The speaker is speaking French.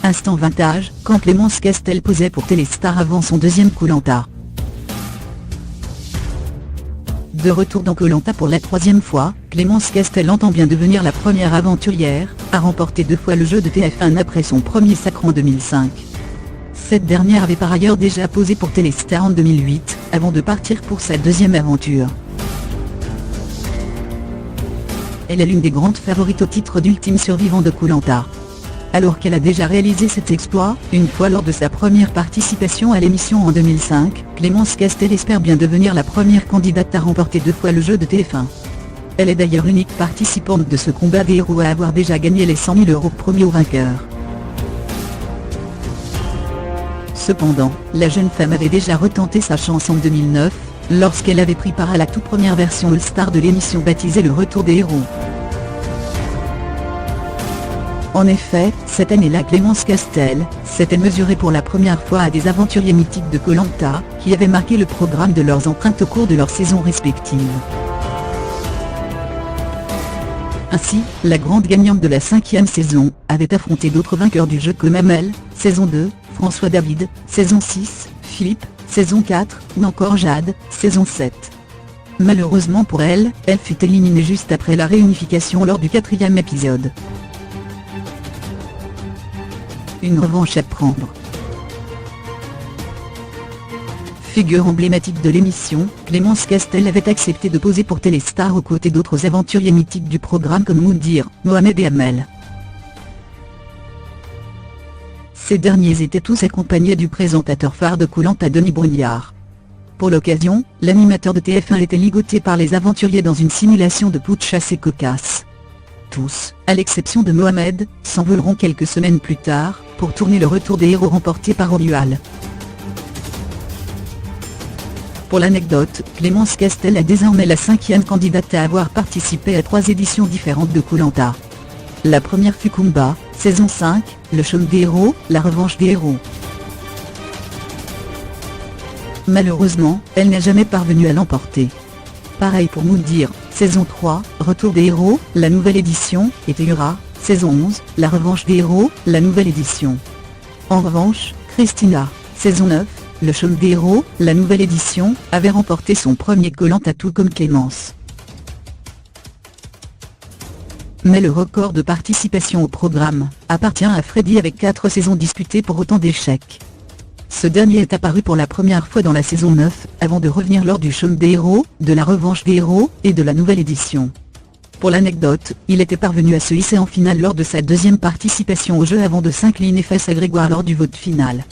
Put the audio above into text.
Instant vintage, quand Clémence Castel posait pour Téléstar avant son deuxième Koh-Lanta. De retour dans Koh-Lanta pour la troisième fois, Clémence Castel entend bien devenir la première aventurière à remporter 2 fois le jeu de TF1 après son premier sacre en 2005. Cette dernière avait par ailleurs déjà posé pour Téléstar en 2008, avant de partir pour sa deuxième aventure. Elle est l'une des grandes favorites au titre d'ultime survivant de Koh-Lanta. Alors qu'elle a déjà réalisé cet exploit, une fois lors de sa première participation à l'émission en 2005, Clémence Castel espère bien devenir la première candidate à remporter 2 fois le jeu de TF1. Elle est d'ailleurs l'unique participante de ce combat des héros à avoir déjà gagné les 100 000 € promis au vainqueur. Cependant, la jeune femme avait déjà retenté sa chance en 2009, lorsqu'elle avait pris part à la toute première version All-Star de l'émission baptisée Le Retour des Héros. En effet, cette année-là Clémence Castel s'était mesurée pour la première fois à des aventuriers mythiques de Koh-Lanta, qui avaient marqué le programme de leurs empreintes au cours de leurs saisons respectives. Ainsi, la grande gagnante de la 5e saison avait affronté d'autres vainqueurs du jeu comme Amel, saison 2, François David, saison 6, Philippe, saison 4, ou encore Jade, saison 7. Malheureusement pour elle, elle fut éliminée juste après la réunification lors du 4e épisode. Une revanche à prendre. Figure emblématique de l'émission, Clémence Castel avait accepté de poser pour Téléstar aux côtés d'autres aventuriers mythiques du programme comme Moundir, Mohamed et Amel. Ces derniers étaient tous accompagnés du présentateur phare de Koh-Lanta Denis Brogniart. Pour l'occasion, l'animateur de TF1 était ligoté par les aventuriers dans une simulation de putsch assez cocasse. Tous, à l'exception de Mohamed, s'envoleront quelques semaines plus tard, pour tourner le retour des héros remporté par Romuald. Pour l'anecdote, Clémence Castel est désormais la 5e candidate à avoir participé à 3 éditions différentes de Koh-Lanta. La première fut Kumba, saison 5, le chaume des héros, la revanche des héros. Malheureusement, elle n'est jamais parvenue à l'emporter. Pareil pour Moundir, saison 3, Retour des héros, la nouvelle édition, et Théura, saison 11, La revanche des héros, la nouvelle édition. En revanche, Christina, saison 9, Le chaume des héros, la nouvelle édition, avait remporté son premier Koh-Lanta tout comme Clémence. Mais le record de participation au programme appartient à Freddy avec 4 saisons disputées pour autant d'échecs. Ce dernier est apparu pour la première fois dans la saison 9, avant de revenir lors du chaume des héros, de la revanche des héros, et de la nouvelle édition. Pour l'anecdote, il était parvenu à se hisser en finale lors de sa 2e participation au jeu avant de s'incliner face à Grégoire lors du vote final.